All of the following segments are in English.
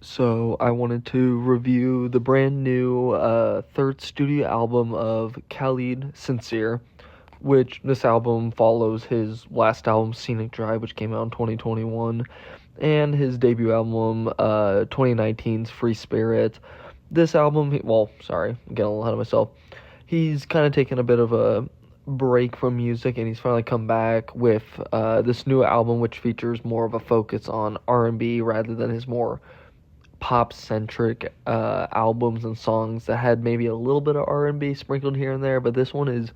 So I wanted to review the brand new third studio album of Khalid, Sincere, which this album follows his last album, Scenic Drive, which came out in 2021, and his debut album, 2019's Free Spirit. This album, sorry, I'm getting a little ahead of myself. He's kind of taken a bit of a break from music, and he's finally come back with this new album, which features more of a focus on R&B rather than his more pop centric albums and songs that had maybe a little bit of R&B sprinkled here and there, but this one is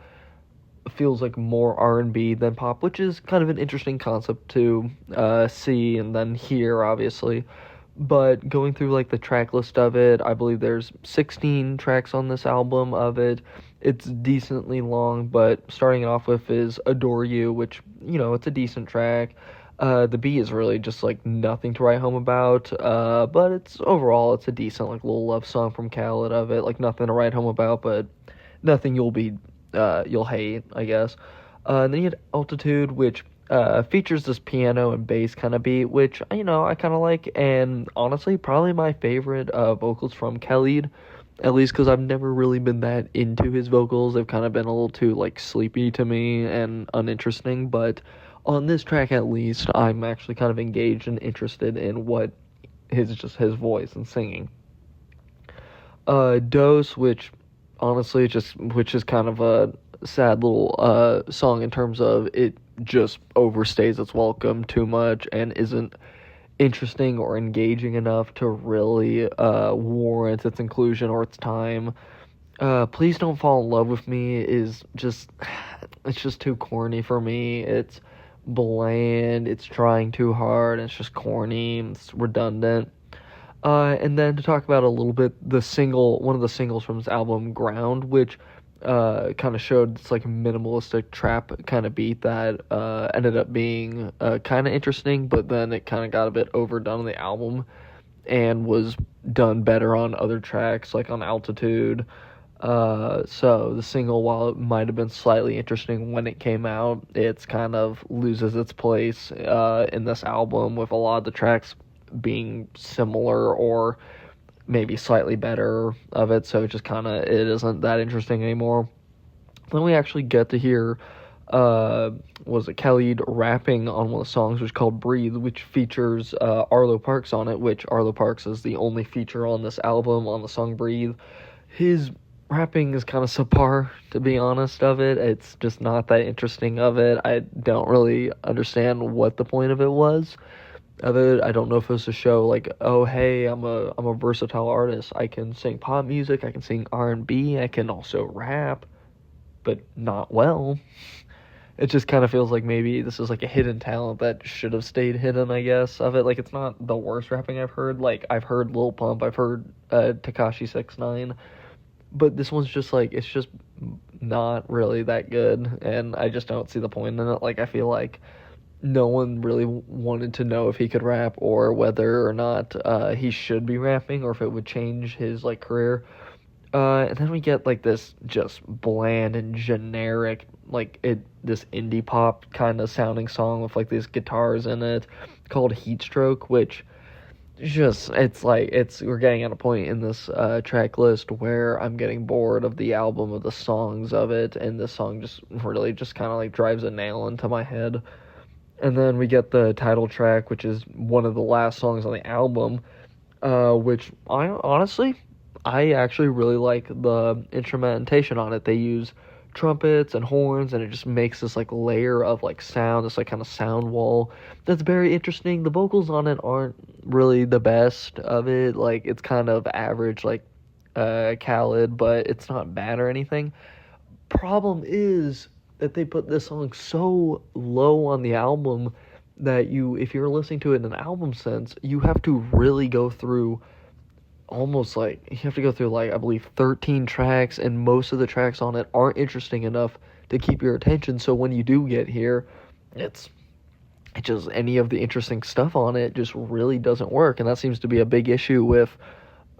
feels like more R&B than pop, which is kind of an interesting concept to see and then hear, obviously. But going through like the track list of it, I believe there's 16 tracks on this album of it. It's decently long, but starting it off with is Adore You, which, it's a decent track. The beat is really just like nothing to write home about, but it's a decent like little love song from Khaled of it, like nothing to write home about, but nothing you'll hate, I guess. And then you had Altitude, which features this piano and bass kind of beat, which I kind of like, and honestly, probably my favorite vocals from Khalid, at least because I've never really been that into his vocals. They've kind of been a little too like sleepy to me and uninteresting, but on this track at least, I'm actually kind of engaged and interested in what his voice and singing. Dose, which honestly which is kind of a sad little song in terms of it just overstays its welcome too much and isn't interesting or engaging enough to really warrant its inclusion or its time. Please Don't Fall in Love with Me is just it's just too corny for me. It's bland, it's trying too hard, and it's just corny, it's redundant. And then to talk about a little bit one of the singles from his album, Ground, which kind of showed this like minimalistic trap kind of beat that ended up being kind of interesting, but then it kind of got a bit overdone on the album and was done better on other tracks, like on Altitude. So the single, while it might have been slightly interesting when it came out, it's kind of loses its place in this album with a lot of the tracks being similar or maybe slightly better of it, so it isn't that interesting anymore. Then we actually get to hear was it Khalid rapping on one of the songs, which is called Breathe, which features Arlo Parks on it, which Arlo Parks is the only feature on this album on the song Breathe. His rapping is kind of subpar, to be honest, of it. It's just not that interesting of it. I don't really understand what the point of it was. Of it, I don't know if it was to show like, oh hey, I'm a versatile artist. I can sing pop music, I can sing R&B, I can also rap, but not well. It just kind of feels like maybe this is like a hidden talent that should have stayed hidden, I guess, of it. Like, it's not the worst rapping I've heard. Like, I've heard Lil Pump, I've heard Tekashi 6ix9ine, but this one's just like, it's just not really that good, and I just don't see the point in it. Like, I feel like no one really wanted to know if he could rap or whether or not he should be rapping or if it would change his like career. And then we get like this just bland and generic this indie pop kind of sounding song with like these guitars in it called Heatstroke, which we're getting at a point in this track list where I'm getting bored of the album, of the songs of it, and this song just really just kind of like drives a nail into my head. And then we get the title track, which is one of the last songs on the album, which I actually really like the instrumentation on it. They use trumpets and horns, and it just makes this like layer of like sound, this like kind of sound wall that's very interesting. The vocals on it aren't really the best of it. Like, it's kind of average, like Khaled, but it's not bad or anything. Problem is that they put this song so low on the album that if you're listening to it in an album sense, you have to really go through like I believe 13 tracks, and most of the tracks on it aren't interesting enough to keep your attention. So when you do get here, it just any of the interesting stuff on it just really doesn't work, and that seems to be a big issue with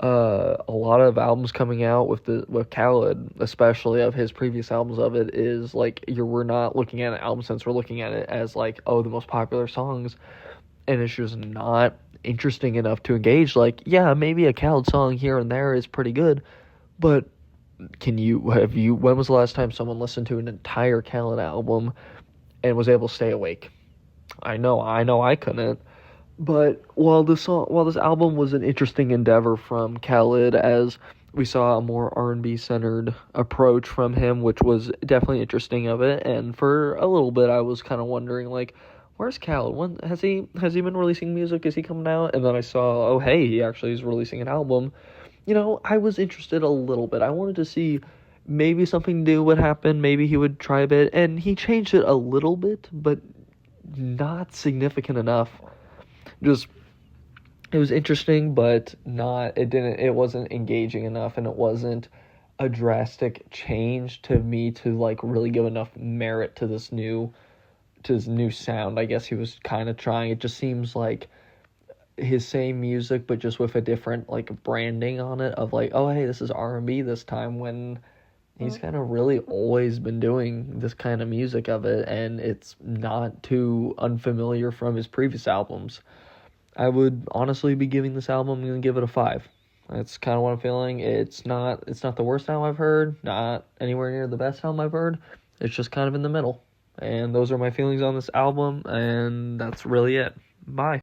a lot of albums coming out with Khaled, especially of his previous albums of it, is like we're not looking at an album sense, we're looking at it as like, oh, the most popular songs, and it's just not interesting enough to engage. Like, yeah, maybe a Khaled song here and there is pretty good, but when was the last time someone listened to an entire Khaled album and was able to stay awake? I know I couldn't. But while this album was an interesting endeavor from Khalid, as we saw a more R&B centered approach from him, which was definitely interesting of it. And for a little bit, I was kind of wondering, like, where's Khalid? When has he been releasing music? Is he coming out? And then I saw, oh hey, he actually is releasing an album. I was interested a little bit. I wanted to see maybe something new would happen. Maybe he would try a bit, and he changed it a little bit, but not significant enough. Just it was interesting, but not it wasn't engaging enough, and it wasn't a drastic change to me to like really give enough merit to his new sound. I guess he was kind of trying. It just seems like his same music, but just with a different like branding on it of like, oh hey, this is R&B this time, when he's kind of really always been doing this kind of music of it, and it's not too unfamiliar from his previous albums. I would honestly be giving this album, I'm gonna give it a 5. That's kind of what I'm feeling. It's not the worst album I've heard, not anywhere near the best album I've heard. It's just kind of in the middle. And those are my feelings on this album, and that's really it. Bye.